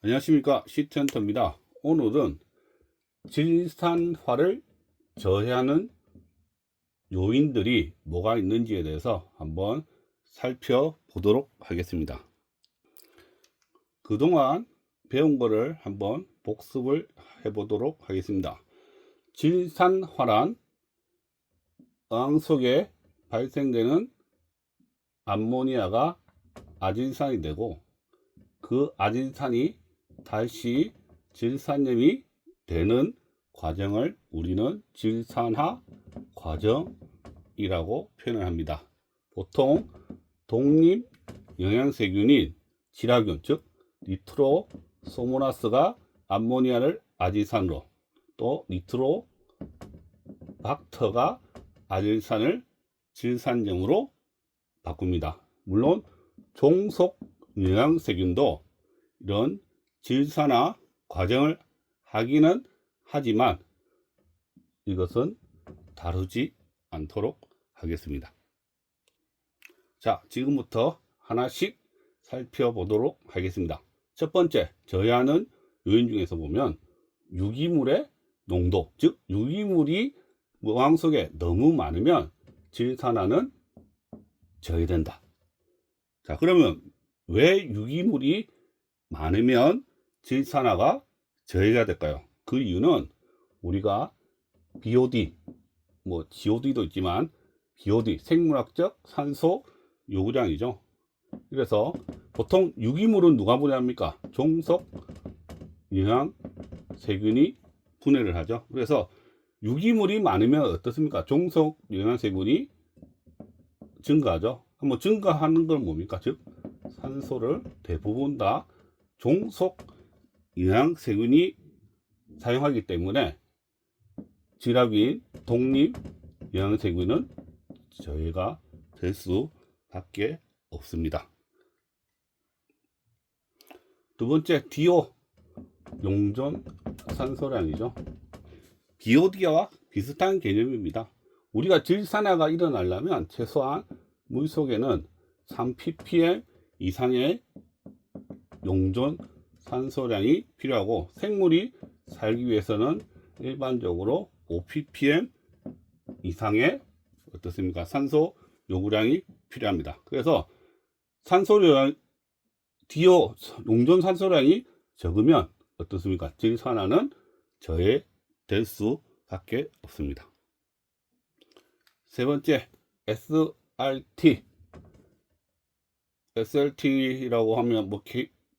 안녕하십니까, 시트헌터입니다. 오늘은 질산화를 저해하는 요인들이 뭐가 있는지에 대해서 한번 살펴보도록 하겠습니다. 그동안 배운 거를 한번 복습을 해보도록 하겠습니다. 질산화란 어항 속에 발생되는 암모니아가 아질산이 되고, 그 아질산이 다시 질산염이 되는 과정을 우리는 질산화 과정이라고 표현을 합니다. 보통 독립 영양세균인 지라균, 즉 니트로소모나스가 암모니아를 아질산으로, 또 니트로박터가 아질산을 질산염으로 바꿉니다. 물론 종속 영양세균도 이런 질산화 과정을 하기는 하지만 이것은 다루지 않도록 하겠습니다. 자, 지금부터 하나씩 살펴보도록 하겠습니다. 첫 번째, 저해하는 요인 중에서 보면 유기물의 농도, 즉 유기물이 어항 속에 너무 많으면 질산화는 저해된다. 자, 그러면 왜 유기물이 많으면 질산화가 저해가 될까요? 그 이유는 우리가 BOD, GOD도 있지만 BOD, 생물학적 산소 요구량이죠. 그래서 보통 유기물은 누가 분해합니까? 종속 영양세균이 분해를 하죠. 그래서 유기물이 많으면 어떻습니까? 종속 영양세균이 증가하죠. 한번 증가하는 건 뭡니까? 즉 산소를 대부분 다 종속 영양세균이 사용하기 때문에 지라균, 독립 영양세균은 저해가 될 수밖에 없습니다. 두 번째, DO, 용존 산소량이죠. BOD와 비슷한 개념입니다. 우리가 질산화가 일어나려면 최소한 물속에는 3ppm 이상의 용존 산소량이 필요하고, 생물이 살기 위해서는 일반적으로 5ppm 이상의 어떻습니까? 산소 요구량이 필요합니다. 그래서 산소량, DO 용존 산소량이 적으면 어떻습니까? 질산화는 저해될 수밖에 없습니다. 세 번째, SRT라고 하면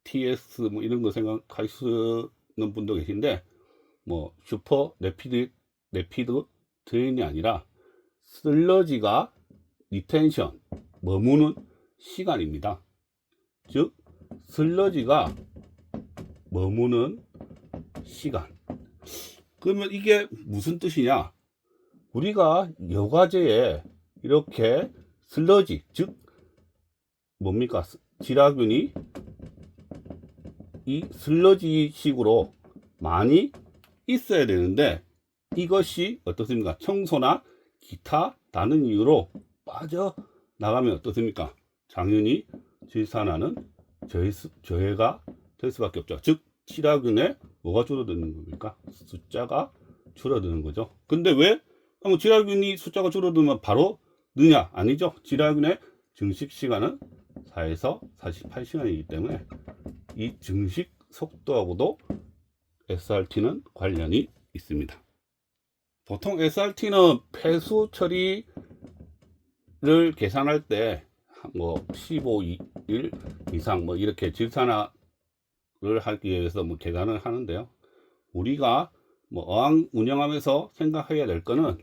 TS 이런 거 생각하시는 분도 계신데, 슈퍼 레피드 트레인이 아니라 슬러지가 리텐션, 머무는 시간입니다. 즉 슬러지가 머무는 시간. 그러면 이게 무슨 뜻이냐? 우리가 여과제에 이렇게 슬러지, 즉 뭡니까? 지라균이 이 슬러지식으로 많이 있어야 되는데, 이것이 어떻습니까? 청소나 기타 다른 이유로 빠져나가면 어떻습니까? 당연히 질산화는 저해가 될 수밖에 없죠. 즉 지라균에 뭐가 줄어드는 겁니까? 숫자가 줄어드는 거죠. 근데 왜 지라균이 숫자가 줄어들면 바로 느냐? 아니죠. 지라균의 증식 시간은 4에서 48시간이기 때문에 이 증식 속도하고도 SRT는 관련이 있습니다. 보통 SRT는 폐수 처리를 계산할 때 15일 이상 이렇게 질산화를 하기 위해서 계산을 하는데요. 우리가 어항 운영하면서 생각해야 될 거는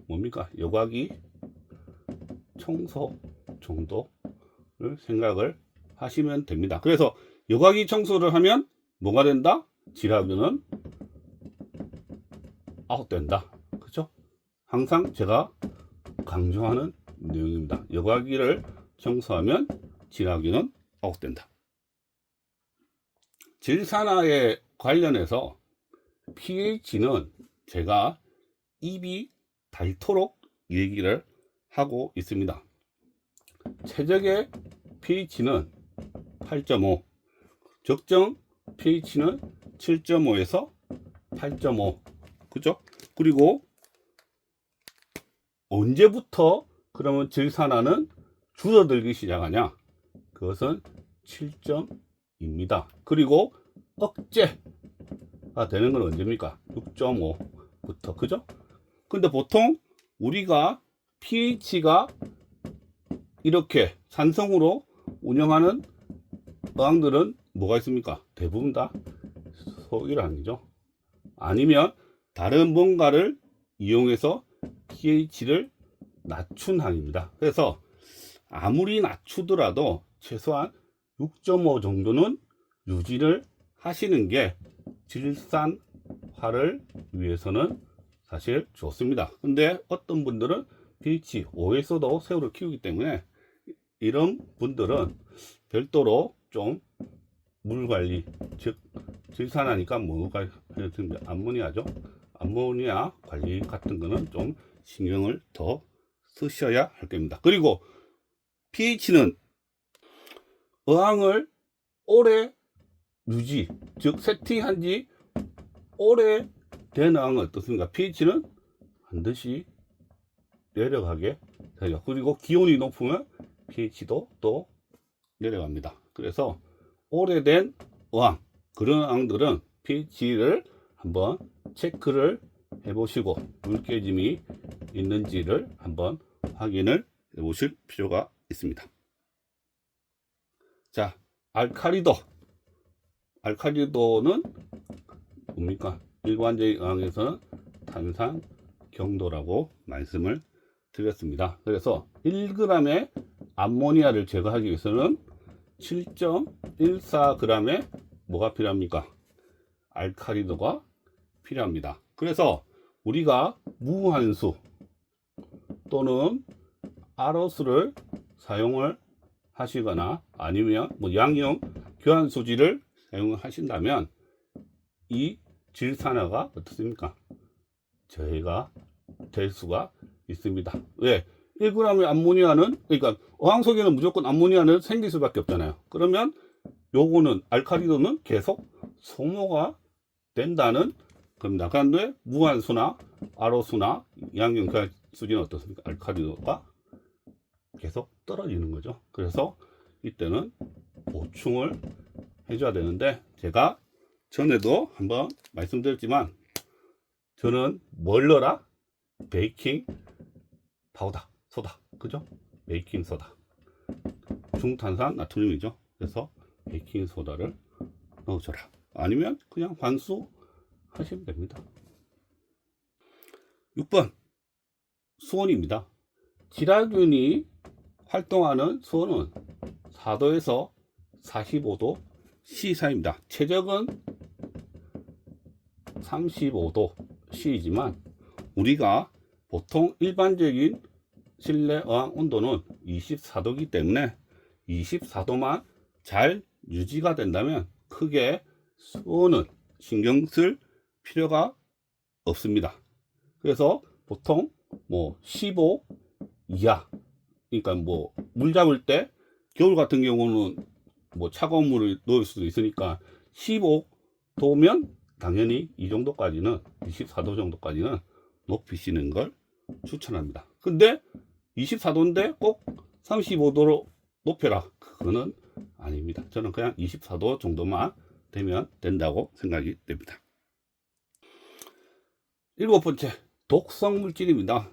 뭡니까? 여과기 청소 정도를 생각을 하시면 됩니다. 그래서 여과기 청소를 하면 뭐가 된다? 지라균은 아웃된다. 그렇죠? 항상 제가 강조하는 내용입니다. 여과기를 청소하면 지라균은 아웃된다. 질산화에 관련해서 pH는 제가 입이 닳도록 얘기를 하고 있습니다. 최적의 pH는 8.5, 적정 pH는 7.5에서 8.5. 그죠? 그리고 언제부터 그러면 질산화는 줄어들기 시작하냐? 그것은 7.2입니다. 그리고 억제가 되는 건 언제입니까? 6.5부터. 그죠? 근데 보통 우리가 pH가 이렇게 산성으로 운영하는 어항들은 뭐가 있습니까? 대부분 다 소일항이죠. 아니면 다른 뭔가를 이용해서 pH를 낮춘 항입니다. 그래서 아무리 낮추더라도 최소한 6.5 정도는 유지를 하시는 게 질산화를 위해서는 사실 좋습니다. 근데 어떤 분들은 pH 5에서도 새우를 키우기 때문에 이런 분들은 별도로 좀 물 관리, 즉 질산하니까 뭐가 암모니아죠. 암모니아 관리 같은 거는 좀 신경을 더 쓰셔야 할 겁니다. 그리고 pH는 어항을 오래 유지, 즉 세팅한 지 오래 된 어항은 어떻습니까? pH는 반드시 내려가게 되죠. 그리고 기온이 높으면 pH도 또 내려갑니다. 그래서 오래된 어항, 그런 어항들은 pH를 한번 체크를 해보시고 물 깨짐이 있는지를 한번 확인을 해 보실 필요가 있습니다. 자, 알카리도는 뭡니까? 일반적인 어항에서는 탄산 경도라고 말씀을 드렸습니다. 그래서 1g의 암모니아를 제거하기 위해서는 7.14g의 뭐가 필요합니까? 알카리도가 필요합니다. 그래서 우리가 무한수 또는 아로스를 사용을 하시거나 아니면 뭐 양형 교환수지를 사용을 하신다면 이 질산화가 어떻습니까? 저해가 될 수가 있습니다. 왜? 1g의 암모니아는, 그러니까 어항 속에는 무조건 암모니아는 생길 수밖에 없잖아요. 그러면 요거는 알카리도는 계속 소모가 된다는 겁니다. 그런데 무한수나 아로수나 양형 교환수지는 어떻습니까? 알카리도가 계속 떨어지는 거죠. 그래서 이때는 보충을 해줘야 되는데, 제가 전에도 한번 말씀드렸지만 저는 뭘 넣어라? 베이킹 파우더, 소다, 그죠? 베이킹 소다, 중탄산 나트륨이죠. 그래서 베이킹 소다를 넣어줘라. 아니면 그냥 환수 하시면 됩니다. 6번 수온입니다. 지라균이 활동하는 수온은 4도에서 45도 C 사이입니다. 최적은 35도 C이지만 우리가 보통 일반적인 실내 어항 온도는 24도이기 때문에 24도만 잘 유지가 된다면 크게 수온은 신경 쓸 필요가 없습니다. 그래서 보통 뭐 15 이하, 그러니까 뭐 물 잡을 때 겨울 같은 경우는 뭐 차가운 물을 넣을 수도 있으니까 15도면 당연히 이 정도까지는 24도 정도까지는 높이시는 걸 추천합니다. 근데 24도인데 꼭 35도로 높여라, 그거는 아닙니다. 저는 그냥 24도 정도만 되면 된다고 생각이 됩니다. 7번째, 독성 물질입니다.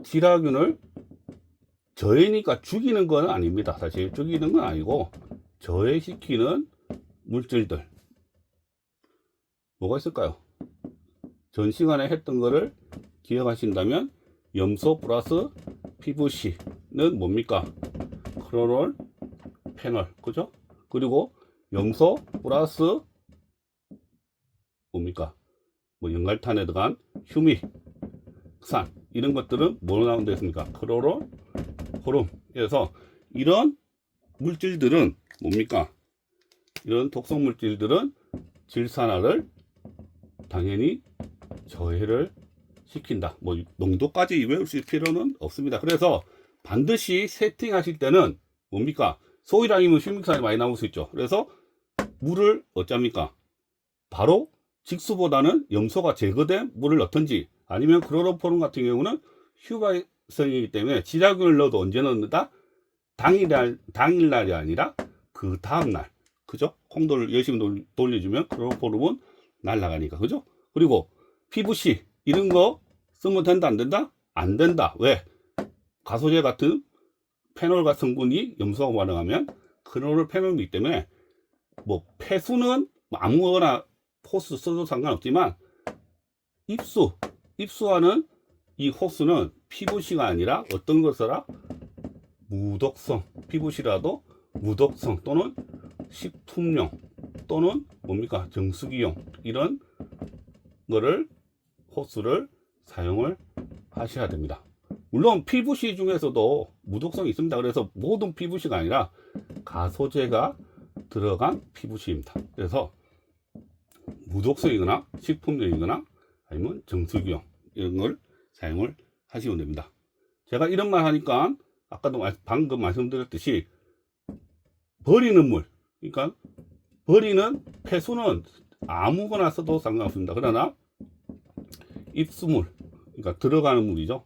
지라균을 저해니까 죽이는 건 아닙니다. 사실 죽이는 건 아니고 저해시키는 물질들 뭐가 있을까요? 전 시간에 했던 거를 기억하신다면 염소 플러스 PVC는 뭡니까? 크로롤 페놀, 그죠? 그리고 염소 플러스 뭡니까? 뭐 연갈탄에 들어간 휴믹산, 이런 것들은 뭐로 나온다 했습니까? 크로롤 호름. 그래서 이런 물질들은 뭡니까? 이런 독성 물질들은 질산화를 당연히 저해를 시킨다. 뭐 농도까지 외우실 필요는 없습니다. 그래서 반드시 세팅하실 때는 뭡니까? 소일 아니면 휴믹산이 많이 나올 수 있죠. 그래서 물을 어쩝니까? 바로 직수보다는 염소가 제거된 물을 넣든지, 아니면 클로로포름 같은 경우는 휴발성이기 때문에 지자균을 넣어도 언제 넣는다? 당일날이 아니라 그 다음날. 그죠? 콩도를 열심히 돌려주면 클로로포름은 날아가니까. 그죠? 그리고 PVC 이런 거 쓰면 된다 안 된다? 안 된다. 왜? 가소제 같은 페놀 같은 성분이 염소가 반응하면 클로로페놀이기 때문에 뭐 폐수는 아무거나 호스 써도 상관없지만 입수하는 이 호스는 PVC가 아니라 어떤 걸 써라? 무독성. PVC라도 무독성 또는 식품용 또는 뭡니까? 정수기용 이런 거를 호스를 사용을 하셔야 됩니다. 물론 PVC 중에서도 무독성이 있습니다. 그래서 모든 PVC가 아니라 가소제가 들어간 PVC입니다. 그래서 무독성이거나 식품용이거나 아니면 정수기용 이런 걸 사용을 하시면 됩니다. 제가 이런 말 하니까 아까도 방금 말씀드렸듯이 버리는 물, 그러니까 버리는 폐수는 아무거나 써도 상관없습니다. 그러나 입수물, 그러니까 들어가는 물이죠.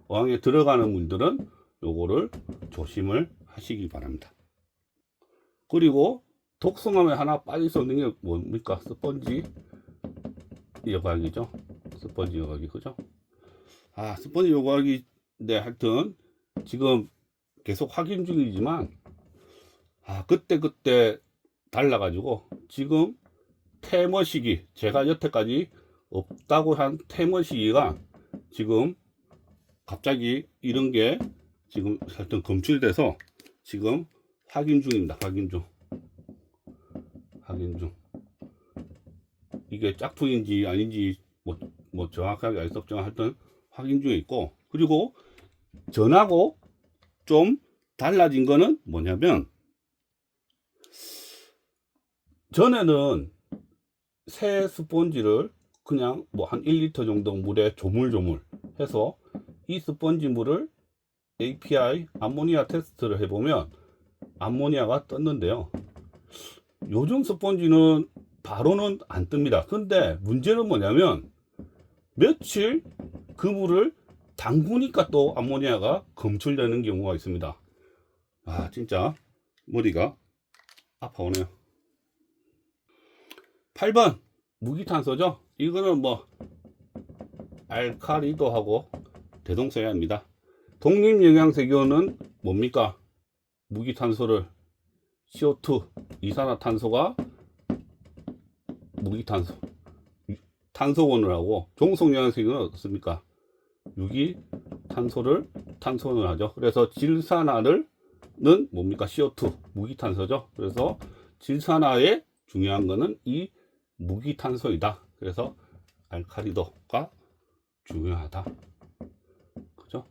어항에 들어가는 물들은 요거를 조심을 하시기 바랍니다. 그리고 독성함에 하나 빠질 수 없는 게 뭡니까? 스펀지 여과기죠. 스펀지 여과기, 그죠? 스펀지 여과기, 네, 하여튼 지금 계속 확인 중이지만 그때 달라가지고 지금 퇴머 시기, 제가 여태까지 없다고 한 퇴머 시기가 지금 갑자기 이런 게 지금 하여튼 검출돼서 지금 확인 중입니다. 확인 중. 이게 짝퉁인지 아닌지 뭐 정확하게 알 수 없지만 하여튼 확인 중에 있고, 그리고 전하고 좀 달라진 거는 뭐냐면, 전에는 새 스펀지를 그냥 뭐 한 1리터 정도 물에 조물조물 해서 이 스펀지 물을 API 암모니아 테스트를 해보면 암모니아가 떴는데요. 요즘 스펀지는 바로는 안 뜹니다. 근데 문제는 뭐냐면 며칠 그 물을 담그니까 또 암모니아가 검출되는 경우가 있습니다. 진짜 머리가 아파오네요. 8번 무기탄소죠. 이거는 뭐 알카리도하고 대동소이합니다. 독립영양세균은 뭡니까? 무기탄소를 CO2 이산화탄소가 무기탄소 탄소원을 하고, 종속영양세균은 어떻습니까? 유기탄소를 탄소원을 하죠. 그래서 질산화는 뭡니까? CO2 무기탄소죠. 그래서 질산화에 중요한 거는 이 무기탄소이다. 그래서 알카리도가 중요하다. 그죠?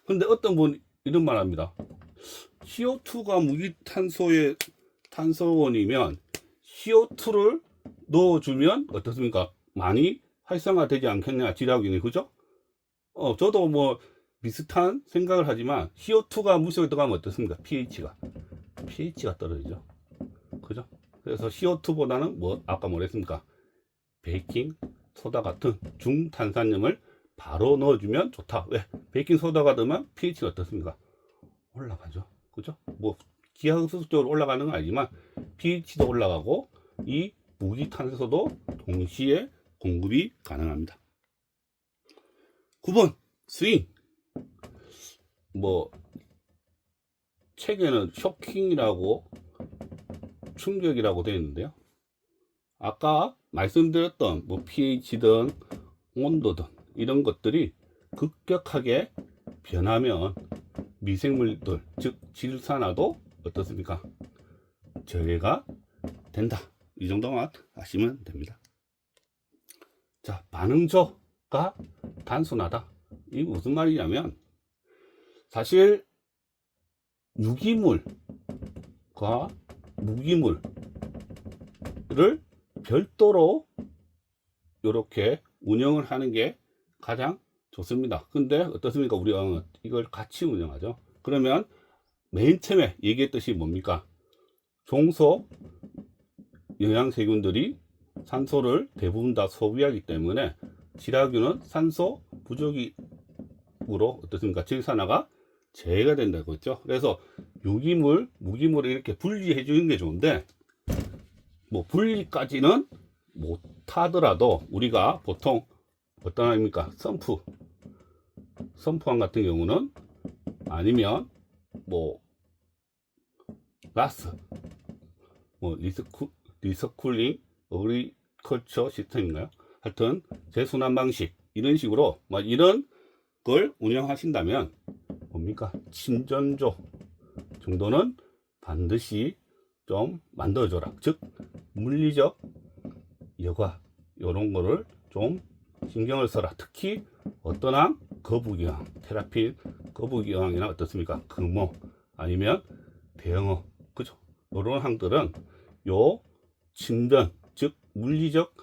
근데 어떤 분 이런 말 합니다. CO2가 무기탄소의 탄소원이면 CO2를 넣어주면 어떻습니까? 많이 활성화되지 않겠냐, 지라균이. 그죠? 저도 뭐 비슷한 생각을 하지만 CO2가 물속에 들어가면 어떻습니까? pH가 떨어지죠. 그죠? 그래서 CO2보다는 아까 뭐랬습니까? 베이킹 소다 같은 중탄산염을 바로 넣어주면 좋다. 왜? 베이킹 소다가 넣으면 pH가 어떻습니까? 올라가죠. 그죠? 뭐 기하급수적으로 올라가는 건 아니지만 pH도 올라가고 이 무기탄소도 동시에 공급이 가능합니다. 9번 스윙. 책에는 쇼킹이라고 충격이라고 되어 있는데요. 아까 말씀드렸던 pH든 온도든 이런 것들이 급격하게 변하면 미생물들, 즉 질산화도 어떻습니까? 저해가 된다. 이 정도만 아시면 됩니다. 자, 반응조가 단순하다. 이게 무슨 말이냐면, 사실 유기물과 무기물을 별도로 이렇게 운영을 하는 게 가장 좋습니다. 근데 어떻습니까? 우리가 이걸 같이 운영하죠. 그러면 맨 처음에 얘기했듯이 뭡니까? 종소 영양세균들이 산소를 대부분 다 소비하기 때문에 지라균은 산소 부족으로 어떻습니까? 질산화가 제외가 된다고 했죠. 그래서 유기물, 무기물을 이렇게 분리해 주는 게 좋은데, 뭐 분리까지는 못 하더라도 우리가 보통 어떤 아닙니까? 선프황 같은 경우는, 아니면 뭐 가스, 뭐 리서쿨링 어그리컬처 시스템인가요? 하여튼 재순환 방식, 이런 식으로 막 이런 걸 운영하신다면 뭡니까? 친전조 정도는 반드시 좀 만들어줘라. 즉 물리적 여과, 이런 거를 좀 신경을 써라. 특히 어떤 항? 거북이항, 테라핀 거북이항이나 어떻습니까? 금호, 아니면 대형어, 그죠? 이런 항들은 요 친전, 즉 물리적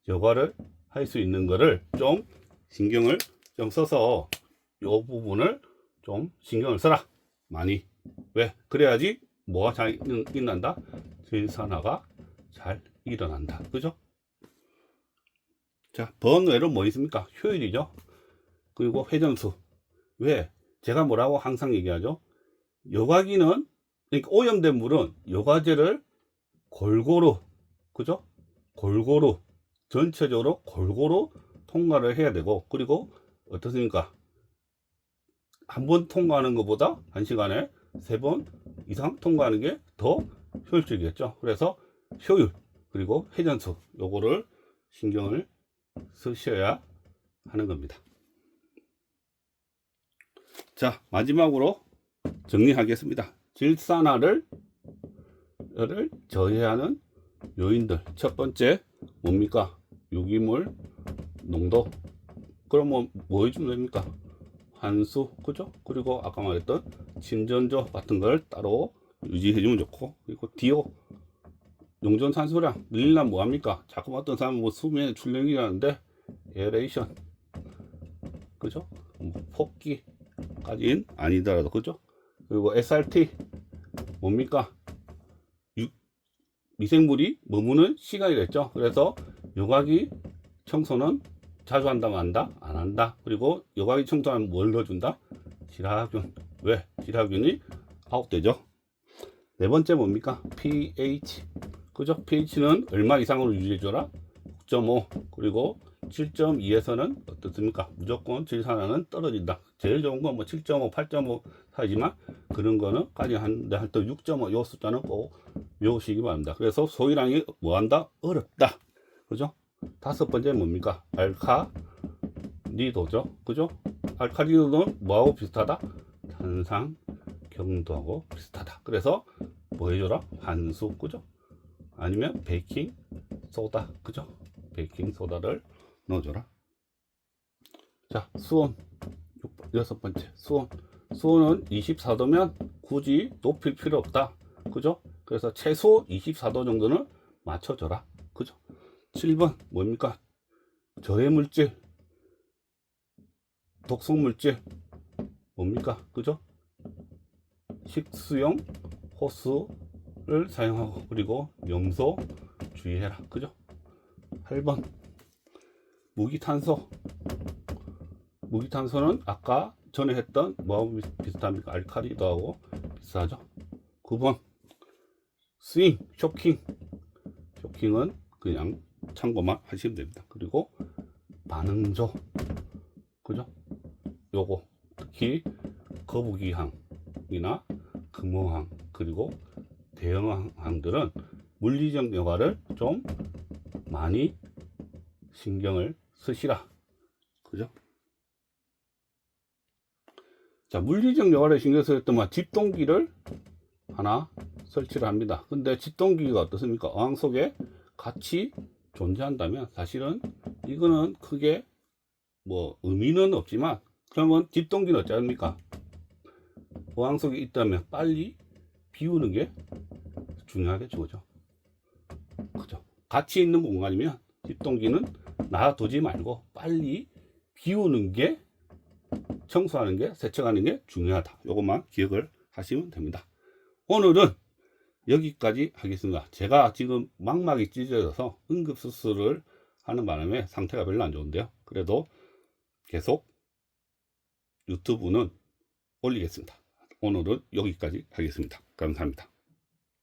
여과를 할 수 있는 거를 좀 신경을 좀 써서 요 부분을 좀 신경을 써라. 많이. 왜? 그래야지 뭐가 잘 일어난다? 질산화가 잘 일어난다. 그죠? 자, 번외로 뭐 있습니까? 효율이죠. 그리고 회전수. 왜? 제가 뭐라고 항상 얘기하죠? 여과기는, 그러니까 오염된 물은 여과제를 골고루, 그죠? 골고루, 전체적으로 골고루 통과를 해야 되고, 그리고 어떻습니까? 한 번 통과하는 것보다 1시간에 3번 이상 통과하는 게 더 효율적이겠죠. 그래서 효율, 그리고 회전수, 요거를 신경을 쓰셔야 하는 겁니다. 자, 마지막으로 정리하겠습니다. 질산화를 저해하는 요인들. 첫 번째 뭡니까? 유기물 농도. 그러면 뭐 해주면 됩니까? 환수, 그죠? 그리고 아까 말했던 친전조 같은 걸 따로 유지해주면 좋고, 그리고 DO 용존 산소량 늘리려면 뭐합니까? 자꾸 어떤 사람은 뭐 수면의 출력이라는데 에어레이션, 그죠? 뭐 폭기까지는 아니더라도, 그죠? 그리고 SRT 뭡니까? 미생물이 머무는 시간이랬죠. 그래서 여과기 청소는 자주 한다, 만다? 안 한다. 그리고 여과기 청소하면 뭘 넣어준다? 지라균. 왜? 지라균이 아웃되죠. 네 번째 뭡니까? pH. 그죠? pH는 얼마 이상으로 유지해줘라? 6.5. 그리고 7.2에서는 어떻습니까? 무조건 질산화는 떨어진다. 제일 좋은 건 뭐 7.5, 8.5 사이지만 그런 거는 까지 하는데 하여튼 6.5 요 숫자는 꼭 외우시기 바랍니다. 그래서 소위량이 뭐한다? 어렵다. 그죠? 다섯 번째 뭡니까? 알카리도죠. 그죠? 알카리도는 뭐하고 비슷하다? 탄산 경도하고 비슷하다. 그래서 뭐 해줘라? 환수, 그죠? 아니면 베이킹 소다, 그죠? 베이킹 소다를 넣어줘라. 자, 수온. 여섯 번째, 수온은 24도면 굳이 높일 필요 없다. 그죠? 그래서 최소 24도 정도는 맞춰줘라. 그죠? 7번 뭡니까? 저해 물질, 독성 물질 뭡니까? 그죠? 식수용 호스를 사용하고, 그리고 염소 주의해라. 그죠? 8번 무기탄소는 아까 전에 했던 뭐하고 비슷합니까? 알카리도하고 비슷하죠. 9번 스윙, 쇼킹은 그냥 참고만 하시면 됩니다. 그리고 반응조, 그죠? 요거 특히 거북이항이나 금호항, 그리고 대형항들은 물리적 여과를 좀 많이 신경을 쓰시라. 그죠? 자, 물리적 여과를 신경 쓸 때 뭐 집동기를 하나 설치를 합니다. 근데 집동기가 어떻습니까? 어항 속에 같이 존재한다면 사실은 이거는 크게 뭐 의미는 없지만, 그러면 집동기는 어찌 합니까? 어항 속에 있다면 빨리 비우는 게 중요하겠죠. 그죠? 그죠? 같이 있는 공간이면 집동기는 놔두지 말고 빨리 비우는 게, 청소하는 게, 세척하는 게 중요하다. 이것만 기억을 하시면 됩니다. 오늘은 여기까지 하겠습니다. 제가 지금 망막이 찢어져서 응급수술을 하는 바람에 상태가 별로 안 좋은데요. 그래도 계속 유튜브는 올리겠습니다. 오늘은 여기까지 하겠습니다. 감사합니다.